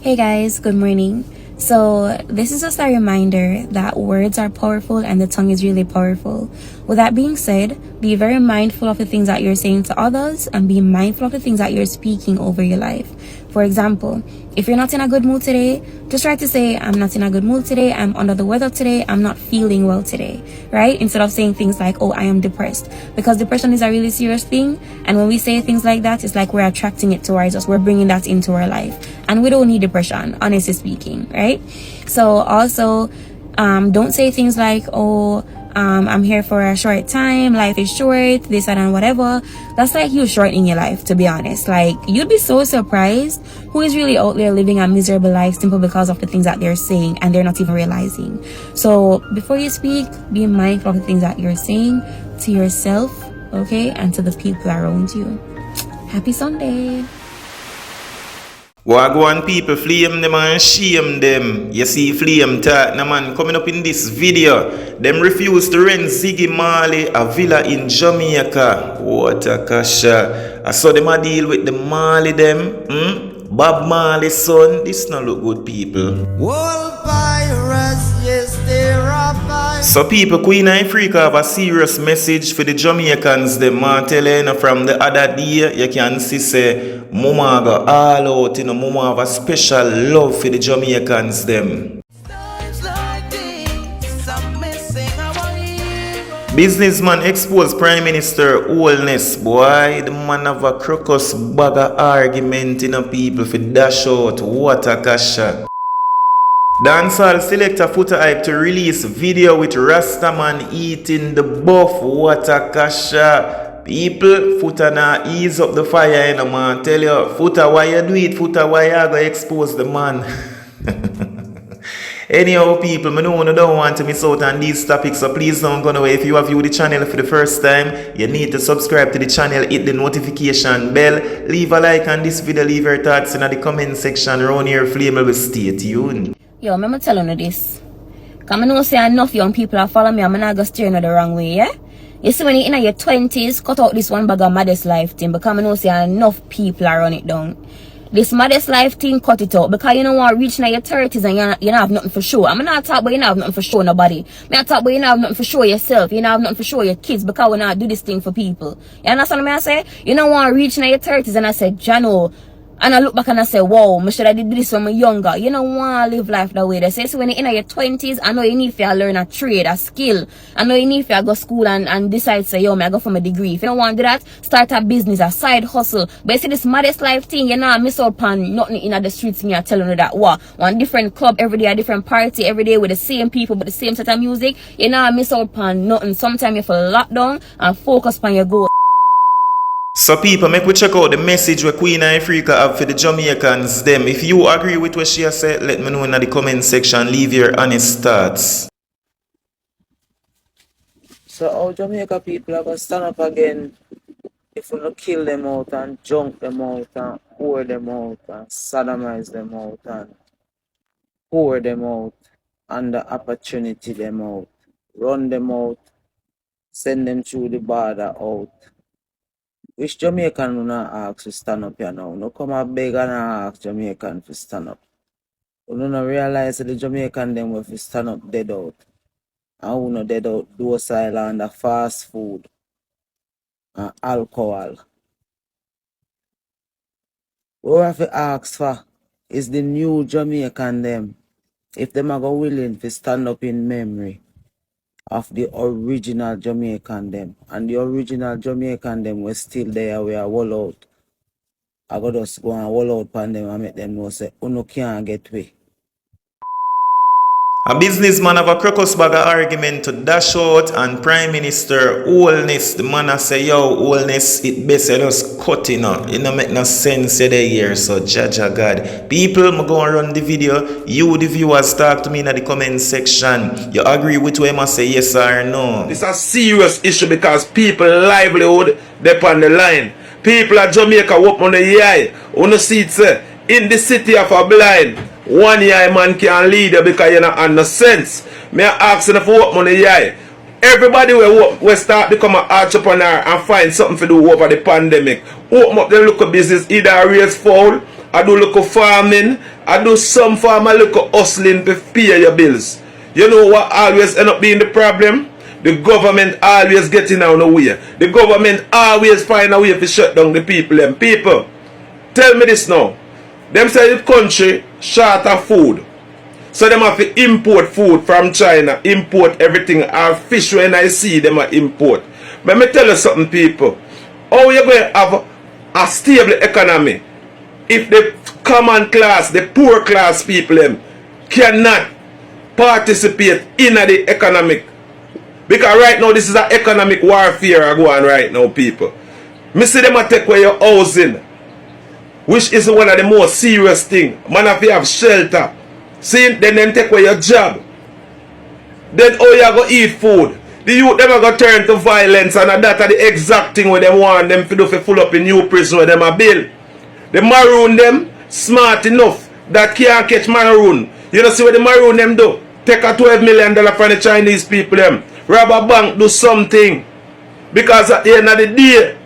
Hey guys, good morning. So this is just a reminder that words are powerful and the tongue is really powerful. With that being said, be very mindful of the things that you're saying to others and be mindful of the things that you're speaking over your life. For example, if you're not in a good mood today, just try to say, I'm not in a good mood today, I'm under the weather today, I'm not feeling well today, right? Instead of saying things like, oh, I am depressed. Because depression is a really serious thing. And when we say things like that, it's like we're attracting it towards us. We're bringing that into our life. And we don't need depression, honestly speaking, right? So also, don't say things like, oh, I'm here for a short time, life is short, this and whatever. That's like you shortening your life, to be honest. Like, you'd be so surprised who is really out there living a miserable life simply because of the things that they're saying and they're not even realizing. So before you speak, be mindful of the things that you're saying to yourself, okay, and to the people around you. Happy Sunday. Wagwan people, flame them and shame them. You see flame talk, na man, coming up in this video. Them refuse to rent Ziggy Marley a villa in Jamaica. What a kasha. I saw them a deal with the Marley them. Bob Marley's son. This not look good, people. So people, Queen Ifrica have a serious message for the Jamaicans. Them man tell you from the other day, you can see say Mama go all out, Mama have a special love for the Jamaicans them. Businessman expose Prime Minister oldness, boy. The man have a crocus bag of argument people for dash out. What a kasha. Dancehall selector Foota hype to release video with Rasta man eating the buff. What a kasha. People, Foota now ease up the fire, man. Tell you, Foota, why you do it? Foota, why you gonna expose the man? Anyhow, people, I know you don't want to miss out on these topics, so please don't go away. If you have viewed the channel for the first time, you need to subscribe to the channel, hit the notification bell, leave a like on this video, leave your thoughts in the comment section. Around here, flame will stay tuned. Yo, I'm telling you this. Because I know say enough young people are following me, I'm not going to steer in the wrong way, yeah? You see, when you're in your 20s, cut out this one bag of modest life thing, because I know say enough people are on it down. This modest life thing, cut it out. Because you don't want to reach now your 30s and you don't have nothing for sure. I'm not talking about you don't have nothing for sure nobody. I'm not talking about you don't have nothing for sure yourself. You don't have nothing for sure your kids, because we not do this thing for people. You understand what I say? You don't want to reach now your 30s and I say, Jano. And I look back and I say, wow, I should have did this when I'm younger. You don't want to live life that way. They say, so when you're in your 20s, I know you need to learn a trade, a skill. I know you need to go to school and decide, say, yo, I go for my degree. If you don't want to do that, start a business, a side hustle. But you see this modest life thing, you know, miss out on nothing in the streets. Me are telling you that, wow, one different club every day, a different party every day with the same people, but the same set of music. You know, miss out on nothing. Sometimes you feel locked down and focus on your goal. So people, make we check out the message where Queen Ifrica have for the Jamaicans them. If you agree with what she has said, let me know in the comment section. Leave your honest thoughts. So our Jamaica people are going to stand up again if we don't kill them out and junk them out and pour them out and sodomize them out and pour them out and the opportunity them out, run them out, send them through the border out. Which Jamaican will not ask to stand up here now? No come and beg and ask Jamaican to stand up. We don't realize that the Jamaican them will stand up dead out. And we not dead out docile and the fast food and alcohol. What we have to ask for is the new Jamaican them. If them are willing to stand up in memory of the original Jamaican them. And the original Jamaican them was still there, we are wall out. I got just go and wall out on them and make them know say, no can't get way. A businessman have a crocus bag of argument to dash out and Prime Minister oldness. The man say, yo, oldness, it best just cut it don't make no sense here. So, Jaja God. People, I'm going to run the video. You, the viewers, talk to me in the comment section. You agree with what I say, yes or no? It's a serious issue because people livelihood, they're on the line. People at Jamaica up on the eye. On the seats, in the city of a blind. One eye man can't lead you because you're not on the sense. Me ask you for what money eye. Everybody will start become an entrepreneur and find something to do over the pandemic. Open up the local business, either raise fowl I do look farming, I do some farm, I look hustling to pay your bills. You know what always end up being the problem? The government always getting out of the way. The government always find a way to shut down the people. And people, tell me this now. Them say the country short of food. So them have to import food from China, import everything. Our fish when I see them are import. Let me tell you something, people. How you going to have a stable economy if the common class, the poor class people them cannot participate in the economic? Because right now this is an economic warfare going on right now, people. Me see them a take away your housing, which is one of the most serious things. Man, if you have shelter, see, then them take away your job. Then how you go eat food? The youth them go turn to violence, and that are the exact thing where them want them to do for full up in new prison where them a build. The maroon them smart enough that can't catch maroon. You know see what the maroon them do? Take a $12 million from the Chinese people them. Rob a bank, do something. Because at the end of the day,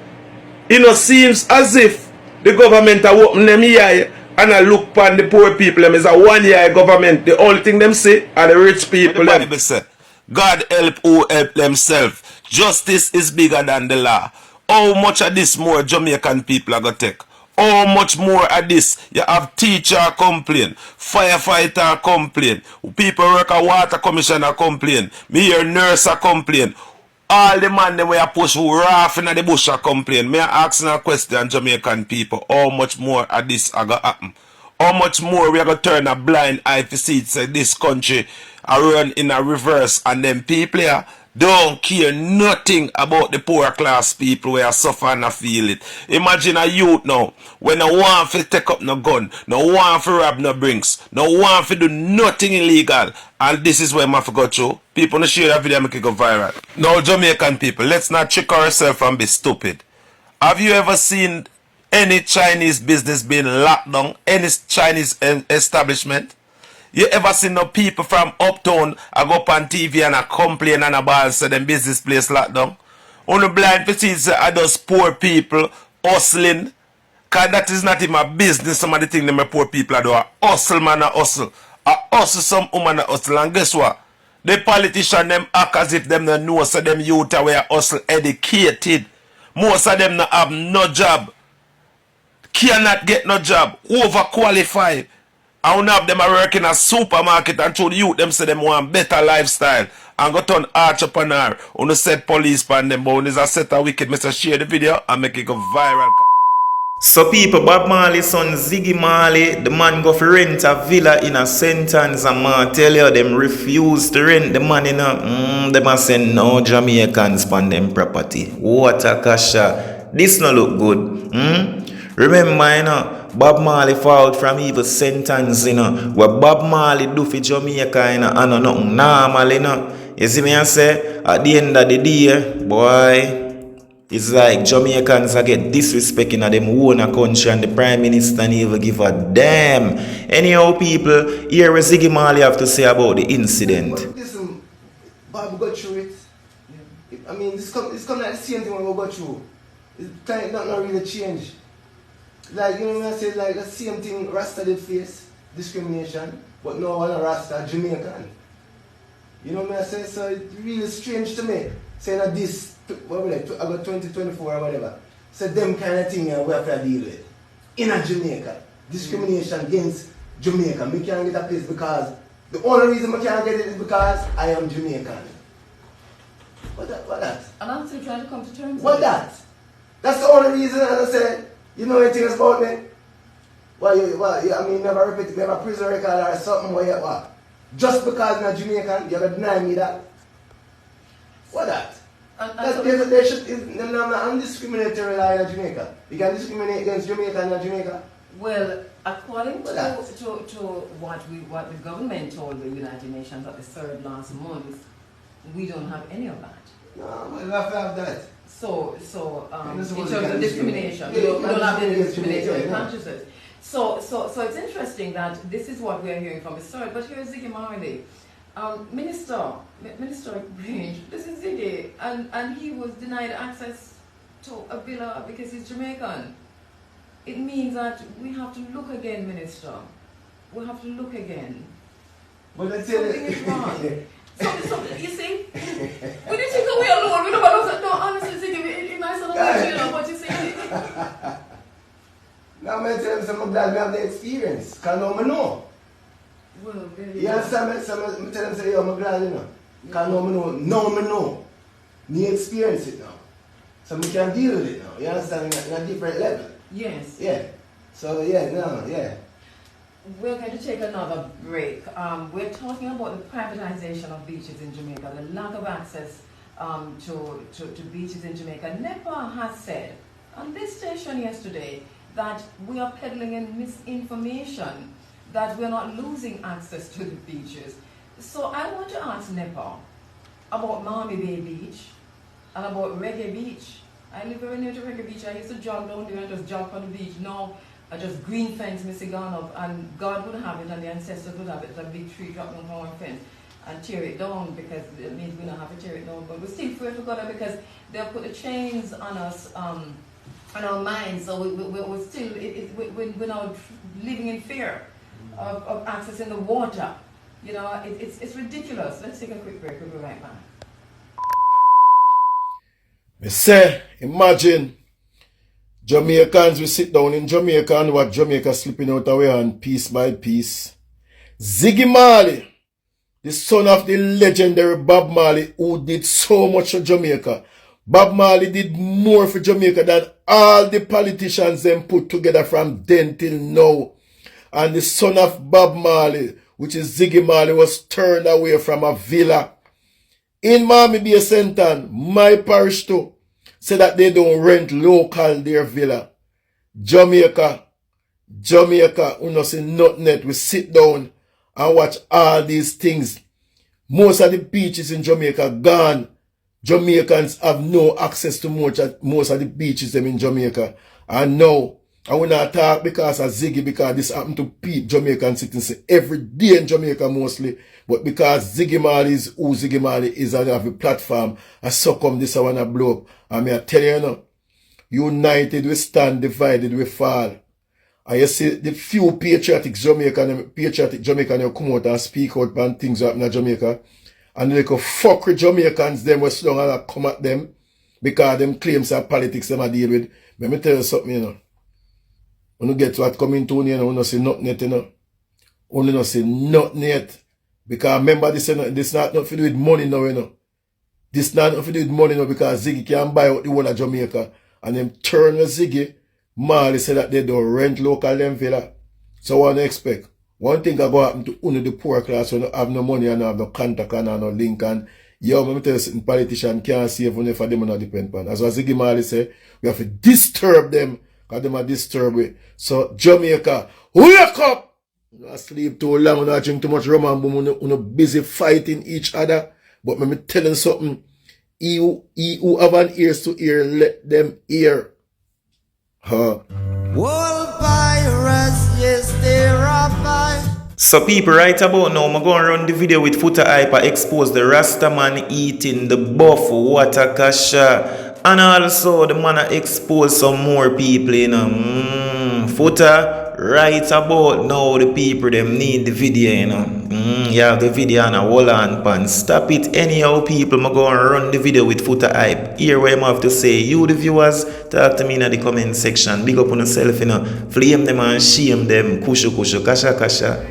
it seems as if the government are opening them eye and I look upon the poor people them as a one-year government. The only thing them say are the rich people. The Bible say, God help who help themselves. Justice is bigger than the law. How much of this more Jamaican people are going to take? How much more of this? You have teacher complain, firefighter complain, people work at water commissioner complain, me hear nurse complain. All the man them where push who rough in the bush complain. Me asking a question, Jamaican people, how much more of this are going to happen? How much more we are going to turn a blind eye to see say this country are run in a reverse, and them people here don't care nothing about the poor class people where suffer and feel it. Imagine a youth now, when no want to take up no gun, no want to rob no brinks, no want to do nothing illegal, and this is where I forgot to. People no share that video make it go viral. Now Jamaican people, let's not trick ourselves and be stupid. Have you ever seen any Chinese business being locked down? Any Chinese establishment? You ever seen no people from uptown I go up on TV and I complain and about say them business place locked down? Only blind to see say I just poor people hustling. Cause that is not in my business. Some of the things them poor people are do. A hustle man a hustle. A hustle some woman a hustle. And guess what? The politician them act as if them no know so them youth are where hustle educated. Most of them not have no job. Cannot get no job. Overqualified. I don't have them working a supermarket and through the youth them say them want better lifestyle and go turn entrepreneur. On the set police pan them, but when there's a set of wicked, Mr. Share the video and make it go viral. So people, Bob Marley's son Ziggy Marley, the man go for rent a villa in a sentence, and man tell you them refuse to rent the money now. Them a say no Jamaicans pan them property. What a kasha. This no look good. Remember, you know, Bob Marley fall from evil sentence, you know. What Bob Marley do for Jamaica, you know, and nothing normal, you know. You see me I say, at the end of the day, boy, it's like Jamaicans are get disrespect in them own country and the Prime Minister never give a damn. Anyhow, people, here what Ziggy Marley have to say about the incident. But listen, Bob got through it. I mean, it's come like the same thing when we got through. It's kind of not really change. Like, you know what I say, like the same thing Rasta did face, discrimination, but no one a Rasta, Jamaican. You know what I say? So it's really strange to me, saying that this, what was it, about 2024 or whatever, so them kind of thing we have to deal with. In a Jamaica, discrimination against Jamaica. We can't get a place because, the only reason we can't get it is because I am Jamaican. What that? And I'm still trying to come to terms What with that? That's the only reason, as I said. You know anything about me? I mean, never repeat, never prison record or something where you what? Just because I'm Jamaican, you're going to deny me that? What that? I'm discriminatory law in Jamaica. You can discriminate against Jamaica in Jamaica? Well, according to what the government told the United Nations at the third last month, we don't have any of that. No, we'll have to have that. So in terms of discrimination, we don't have any discriminatory consciousness. So it's interesting that this is what we are hearing from the third. But here's Ziggy Marley, Minister of Range. This is Ziggy, and he was denied access to a villa because he's Jamaican. it means that we have to look again, Minister. We have to look again. But let's Something is wrong. Something, you see? When you take away alone, we don't no, honestly, it might sound like you know what you say. Now I'm tell them I'm glad we have the experience. Because now I know. Well, You understand me? So I tell them, say, yo, I'm glad, you know. Because now I know. Now I know. Me experience it now. So we can deal with it now. You understand? In a different level. yes. Yeah. So yeah, no, yeah. We're going to take another break. We're talking about the privatization of beaches in Jamaica, the lack of access to beaches in Jamaica. NEPA has said on this station yesterday that we are peddling in misinformation, that we're not losing access to the beaches. So I want to ask NEPA about Marley Bay Beach and about Reggae Beach. I live very near to Reggae Beach. I used to jog down there and just jog on the beach. Now, I just green fence me gone up, and God would have it and the ancestors would have it, a big tree drop down our fence and tear it down, because it means we don't have to tear it down, but we still pray for God because they'll put the chains on us, on our minds, so we're still, we're now living in fear of accessing the water. You know, it's ridiculous. Let's take a quick break, we'll be right back. Me say, imagine Jamaicans will sit down in Jamaica and watch Jamaica slipping out of our hand piece by piece. Ziggy Marley, the son of the legendary Bob Marley, who did so much for Jamaica. Bob Marley did more for Jamaica than all the politicians them put together from then till now. And the son of Bob Marley, which is Ziggy Marley, was turned away from a villa in Miami Bay Centre, my parish too. Say that they don't rent local their villa. Jamaica, who not see nothing yet. We sit down and watch all these things. Most of the beaches in Jamaica gone. Jamaicans have no access to most of the beaches them in Jamaica. And now, I will not talk because of Ziggy, because this happened to Jamaican citizens every day in Jamaica mostly. But because Ziggy Marley is who Ziggy Marley is and have a platform, I succumb this I want to blow up. And I tell you now, united we stand, divided we fall. And you see the few patriotic Jamaican who come out and speak out about things that happen in Jamaica. And they go fuck with Jamaicans, them was strong and come at them because them claims and politics them I deal with. Let me tell you something, you know. When you get to what coming to you know, you don't see nothing yet, you know. Only not see nothing yet. Because remember this, you know, this not nothing to do with money now, you know. This not nothing to do with money now because Ziggy can buy out the whole of Jamaica. And them turn with Ziggy, Marley said that they don't rent local them villa. So what do you expect? One thing that go happen to only the poor class when you have no money and have no contact and no link and yo, let me tell you something, politicians can't save only for them and not depend upon. As Ziggy Marley say, we have to disturb them because them are disturbed. So Jamaica, wake up! You not sleep too long, you not drink too much rum and boom, you not busy fighting each other. But let me tell you something, he who have an ears to hear, let them hear. Huh. So people, right about now, I'm going to run the video with Footer Hype expose the Rasta man eating the buff water kasha. And also the man expose some more people, you know. Footer, right about now the people them need the video, you know. You have the video on a wall and pan. Stop it anyhow people, I'm going to run the video with Footer Hype. Here what I have to say, you the viewers, talk to me in the comment section. Big up on yourself, you know. Flame them and shame them. Kushu, kasha.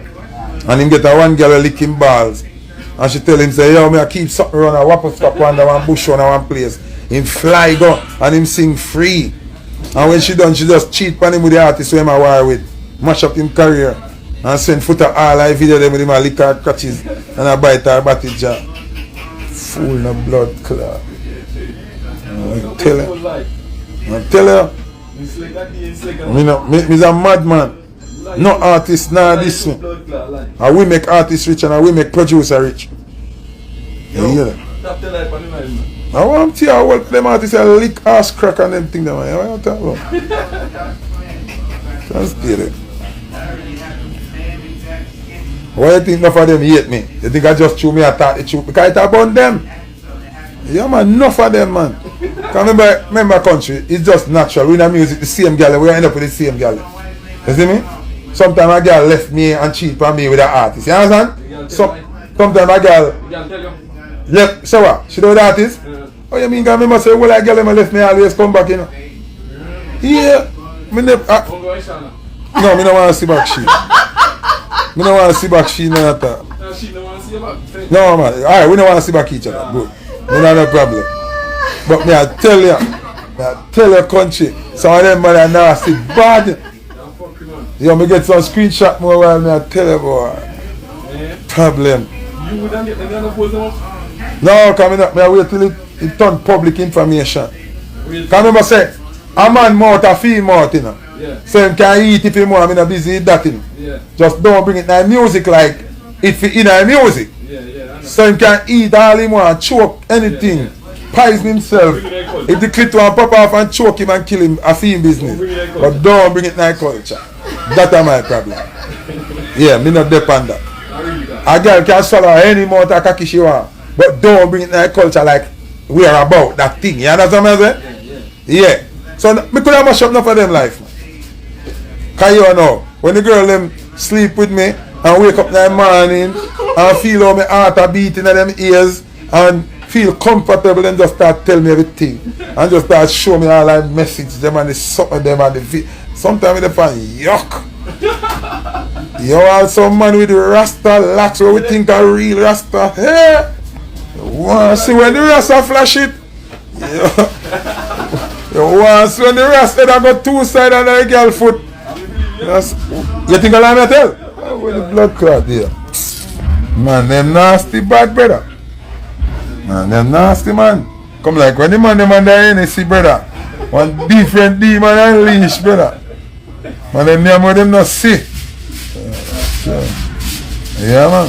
And him get a one girl licking balls. And she tell him, say, yo, me I keep something around a wapple stop under one bush on one place. Him fly go and him sing free. And when she done, she just cheat on him with the artist who him a war with. Mash up him career. And send Footer all I video them with him a lick her crutches and a bite her batty jaw. Fool no blood clot. I tell her. Me's a madman. No artist, nah this one. And we make artists rich and we make producer rich. You hear that? I want to tell you what them artists are lick ass crack and them thing them. I want to talk about. Just get it. Why you think enough of them hate me? You think I just chew me I talk the truth? Because it's about them. Yeah man, enough of them man. Remember country, it's just natural. We in the music, the same girl, we end up with the same girl. You see me? Sometimes a girl left me and cheat on me with an artist. You understand? Sometimes a girl left, so what? She know the artist? Oh, you mean I remember say, well, a girl left me always come back, you know? Yeah. No, I don't want to see back she. I don't want to see back she, no matter. No, man. Alright, we don't want to see back each other. Good. No problem. But me, I tell you country, some of them man are nasty bad. Yo, me get some screenshot more while me I tell you boy. Problem. You wouldn't get the pose them? No, coming up, me I wait till it turn public information. Can remember say, a man mouth a female mouth, you know. Yeah. So him can eat if he want, I'm not busy with that, you know. Yeah. Just don't bring it in music like if it in music. Yeah. So him can eat all he want, choke anything. Yeah. Poison himself. If the clit one pop off and choke him and kill him, I feel business. But don't bring it in culture. That's my problem. Yeah, me not depend that. A girl can swallow any amount of kaki she want, but don't bring it in culture like we are about that thing. You understand what I'm saying? Yeah. So me could have mash up enough of them life. Cause you know, when the girl them sleep with me and wake up in the morning and feel how my heart are beating in them ears and feel comfortable and just start tell me everything and just start show me all I message them and the suck of them and the sometimes they find yuck. You are some man with the Rasta locks where we think are real Rasta. Hey! You want to see when the Rasta flash it? You want to see when the Rasta that got two sides on the girl foot? You think I'll let me tell? Oh, where the blood clot there? Man, them nasty bad brother. Man, them nasty man. Come like when the man them under NSC brother. One different demon unleash brother. Man, them name where them not see. Yeah man.